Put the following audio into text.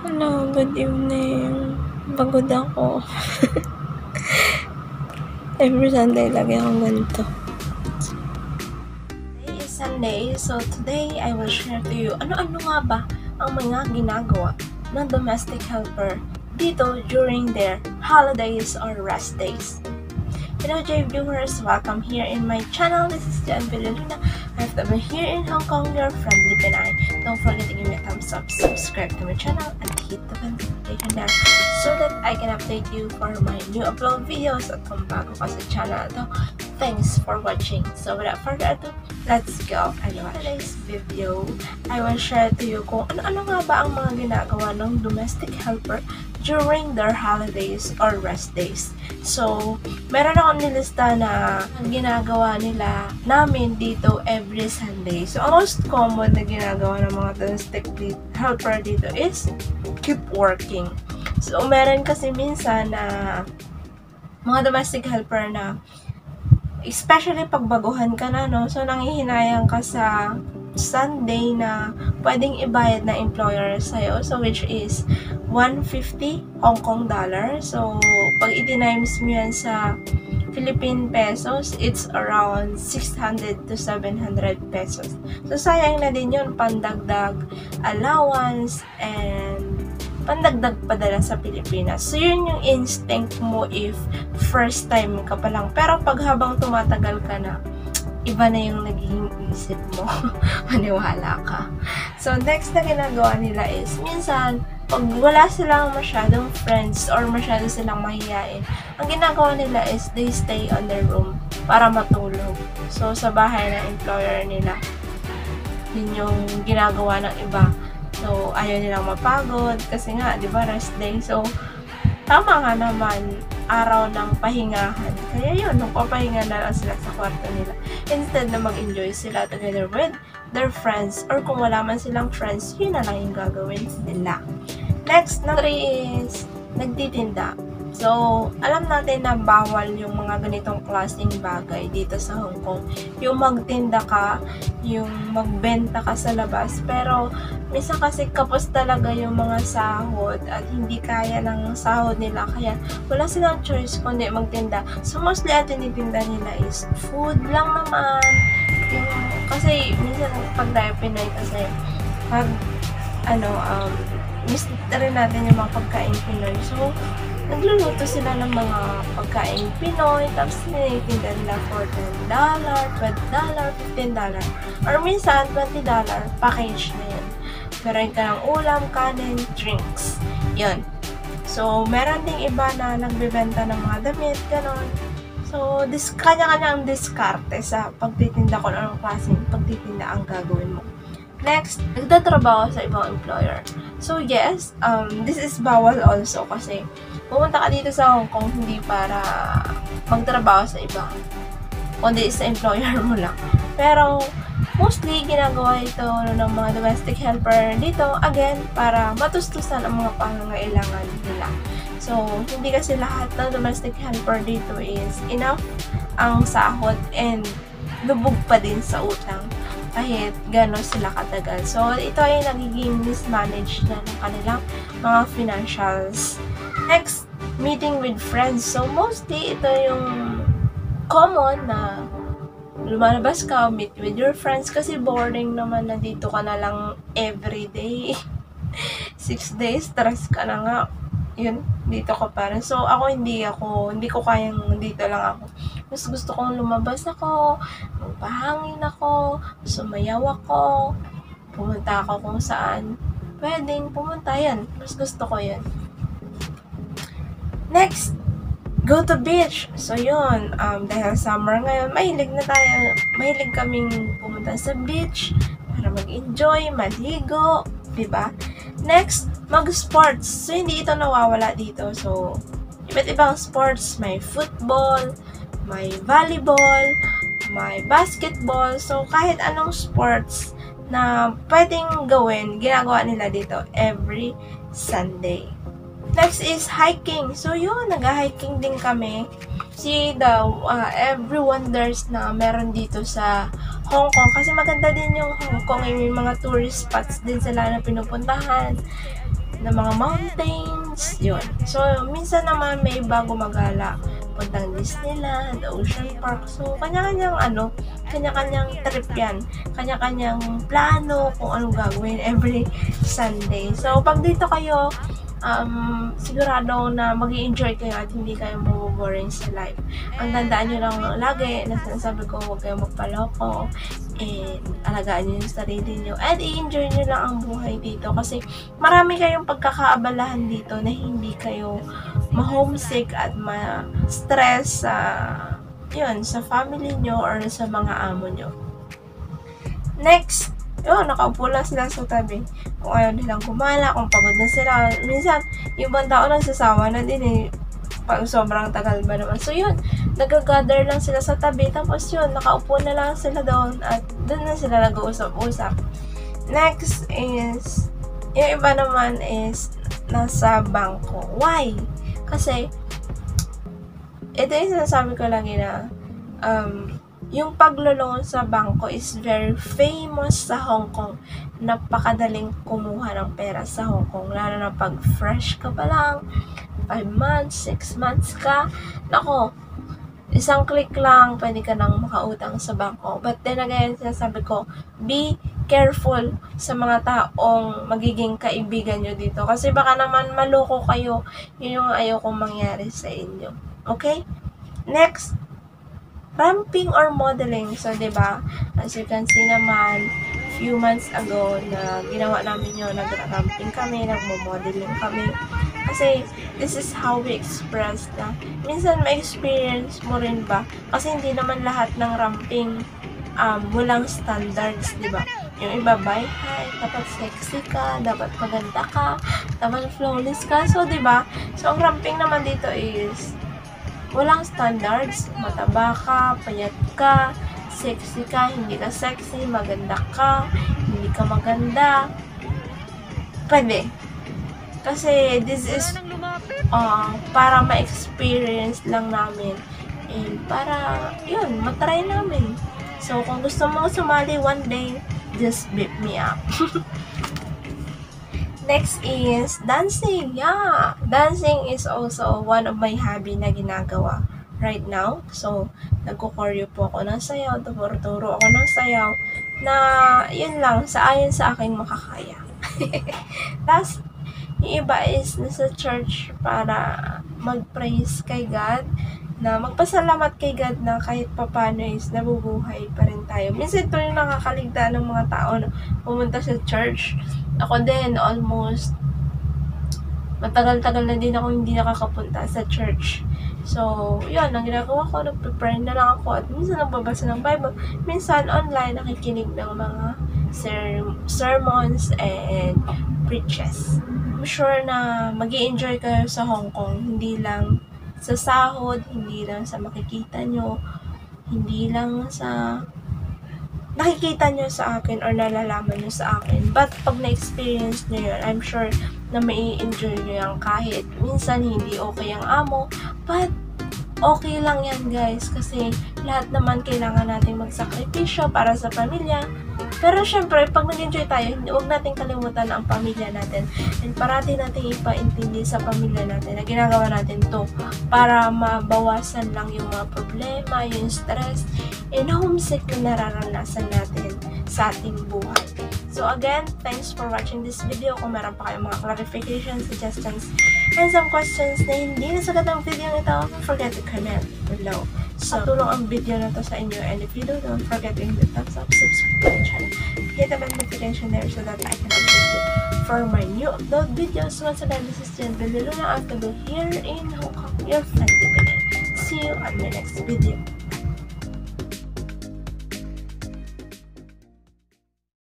Hello, good evening. Pagod ako. Every Sunday lagi akong ganito. Today is Sunday, so today I will share to you ano-ano nga ba ang mga ginagawa ng domestic helper dito during their holidays or rest days. Hello Jviewers, welcome here in my channel. This is Ginagawa. OFW here in Hong Kong, your friendly Pinay. Don't forget to give me a thumbs up, subscribe to my channel, and hit the notification bell so that I can update you for my new upload videos at kung bago ka sa channel to. Thanks for watching. So without further ado, let's go and watch today's video. I will share to you kung ano-ano nga ba ang mga ginagawa ng domestic helper during their holidays or rest days. So, meron akong nilista na ginagawa nila namin dito every Sunday. So, ang most common na ginagawa ng mga domestic helper dito is keep working. So, meron kasi minsan na mga domestic helper na especially pag baguhan ka na, no? So, nanghihinayang ka sa Sunday na pwedeng ibayad na employer sa'yo. So, which is 150 Hong Kong dollar. So, pag i-times mo yan sa Philippine pesos, it's around 600 to 700 pesos. So, sayang na din yun, pandagdag allowance and pandagdag padala sa Pilipinas. So, yun yung instinct mo if first time ka pa lang. Pero pag habang tumatagal ka na, iba na yung naging isip mo. Maniwala ka. So, next na ginagawa nila is, minsan, pag wala silang masyadong friends or masyado silang mahihain, ang ginagawa nila is they stay on their room para matulog. So, sa bahay ng employer nila, yun yung ginagawa ng iba. So, ayaw nilang mapagod kasi nga, di ba, rest day. So, tama nga naman, araw ng pahingahan. Kaya yun, nagpapahinga na lang sila sa kwarto nila. Instead na mag-enjoy sila together with their friends, or kung wala man silang friends, yun na lang yung gagawin nila. Next, number 3 is nagtitinda. So, alam natin na bawal yung mga ganitong klaseng bagay dito sa Hong Kong. Yung magtinda ka, yung magbenta ka sa labas. Pero, minsan kasi kapos talaga yung mga sahod at hindi kaya ng sahod nila. Kaya, wala silang choice kundi magtinda. So, mostly ang tinitinda nila is food lang naman. Kasi, minsan pag tayo Pinoy kasi, pag, miss rin natin yung mga pagkain Pinoy. So, nagluluto sila ng mga pagkain Pinoy, tapos tinitinda nila for $10, $12, $15, or minsan $20 package na yun. Meron ka ng ulam, kanin, drinks. Yun. So, meron ding iba na nagbebenta ng mga damit, ganon. So, kanya-kanya ang diskarte sa pagtitinda ko ng klaseng pagtitinda ang gagawin mo. Next, nagtatrabaho sa ibang employer. So, yes, this is bawal also kasi pumunta ka dito sa Hong Kong hindi para magtrabaho sa iba, kundi sa employer mo lang. Pero, mostly, ginagawa ito ng mga domestic helper dito, again, para matustusan ang mga pangangailangan nila. So, hindi kasi lahat ng domestic helper dito is enough ang sahod and lubog pa din sa utang kahit gano'n sila katagal. So, ito ay nagiging mismanaged na ng kanilang mga financials. Next, meeting with friends. So, mostly, ito yung common na lumalabas ka, meet with your friends kasi boring naman na dito ka na lang everyday. 6 days, stress ka na nga. Yun, dito ka pa rin. So, hindi ko kayang dito lang ako. Mas gusto kong lumabas ako, magpahangin ako, sumayaw ako, pumunta ako kung saan pwedeng pumunta. Yan, mas gusto ko yan. Next, go to beach. So, yun, dahil summer ngayon, mahilig kaming pumunta sa beach para mag-enjoy, maligo, diba? Next, mag-sports. So, hindi ito nawawala dito. So, iba't ibang sports. May football, may volleyball, may basketball. So, kahit anong sports na pwedeng gawin, ginagawa nila dito every Sunday. Next is hiking. So, yun, nag-hiking din kami. See every wonders na meron dito sa Hong Kong. Kasi maganda din yung Hong Kong. May mga tourist spots din sila na pinupuntahan. na mga mountains, yun. So, minsan naman may iba gumagala, puntang Disneyland, Ocean Park. So, kanya-kanyang kanya-kanyang trip yan. Kanya-kanyang plano kung anong gagawin every Sunday. So, pag dito kayo, sigurado na mag-i-enjoy kayo at hindi kayo maboboring sa life. Ang tandaan nyo lang lagi na sinasabi ko, huwag kayong magpaloko and alagaan nyo yung sarili nyo and i-enjoy nyo lang ang buhay dito kasi marami kayong pagkakaabalahan dito na hindi kayo ma-homesick at ma-stress sa family nyo or sa mga amo nyo. Next, nakaupo lang sila sa tabi. Kung ayaw nilang gumala, kung pagod na sila. Minsan, yung ibang tao nagsasawa na din pag sobrang tagal ba naman. So yun, nag-gather lang sila sa tabi. Tapos yun, nakaupo na lang sila doon at doon na sila nag-uusap-usap. Next is, yung iba naman is nasa bangko. Why? Kasi, ito yung sinasabi ko lagi na, yung paglulungon sa bangko is very famous sa Hongkong. Napakadaling kumuha ng pera sa Hongkong. Lalo na pag fresh ka pa lang, 5 months, 6 months ka. Nako, isang click lang, pwede ka nang makautang sa bangko. But then again, sinasabi ko, be careful sa mga taong magiging kaibigan nyo dito. Kasi baka naman maloko kayo. Yun yung ayaw kong mangyari sa inyo. Okay? Next, ramping or modeling. So, diba, as you can see naman, few months ago na ginawa namin yun, nag-ramping kami, nagmo-modeling kami. Kasi, this is how we express na. Minsan, ma-experience mo rin ba? Kasi hindi naman lahat ng ramping walang standards, diba? Yung iba, by height, dapat sexy ka, dapat maganda ka, dapat flawless ka. So, diba? So, ang ramping naman dito is walang standards, mataba ka, payat ka, sexy ka, hindi ka sexy, maganda ka, hindi ka maganda. Pwede. Kasi this is para ma-experience lang namin and para, yun, matry namin. So, kung gusto mo sumali one day, just beat me up. Next is dancing. Yeah, dancing is also one of my hobby na ginagawa right now. So, nagko-choreo po ako ng sayaw, turo ako ng sayaw na yun lang, ayon sa aking makakaya. Tapos, yung iba is nasa church para mag-praise kay God, na magpasalamat kay God na kahit papano is nabubuhay pa rin tayo. Minsan ito yung nakakaligtaan ng mga tao na pumunta sa church. Ako din, almost matagal-tagal na din ako hindi nakakapunta sa church. So, yun, ang ginagawa ko, nagpe-pray na lang ako at minsan nagbabasa ng Bible. Minsan online, nakikinig ng mga sermons and preaches. I'm sure na mag-i-enjoy kayo sa Hong Kong, hindi lang sa sahod, hindi lang sa makikita nyo, hindi lang sa nakikita nyo sa akin or nalalaman nyo sa akin. But pag na-experience nyo yun, I'm sure na mai-enjoy nyo yan kahit minsan hindi okay ang amo. But okay lang yan guys kasi lahat naman kailangan natin magsakripisyo para sa pamilya. Pero syempre, pag nag-enjoy tayo, huwag natin kalimutan ang pamilya natin. And parati natin ipaintindi sa pamilya natin na ginagawa natin to para mabawasan lang yung mga problema, yung stress, and homesick na nararanasan natin sa ating buhay. So again, thanks for watching this video. Kung meron pa kayong mga clarifications, suggestions, and some questions na hindi nasagot ng video nito, don't forget to comment below. So, tulong ang video na to sa inyo. And if you don't forget to hit the thumbs up, subscribe to my channel, hit the notification there so that I can update you for my new upload videos. Once again, this is PinayOFW here in Hong Kong, your friendly Pinay. See you on the next video.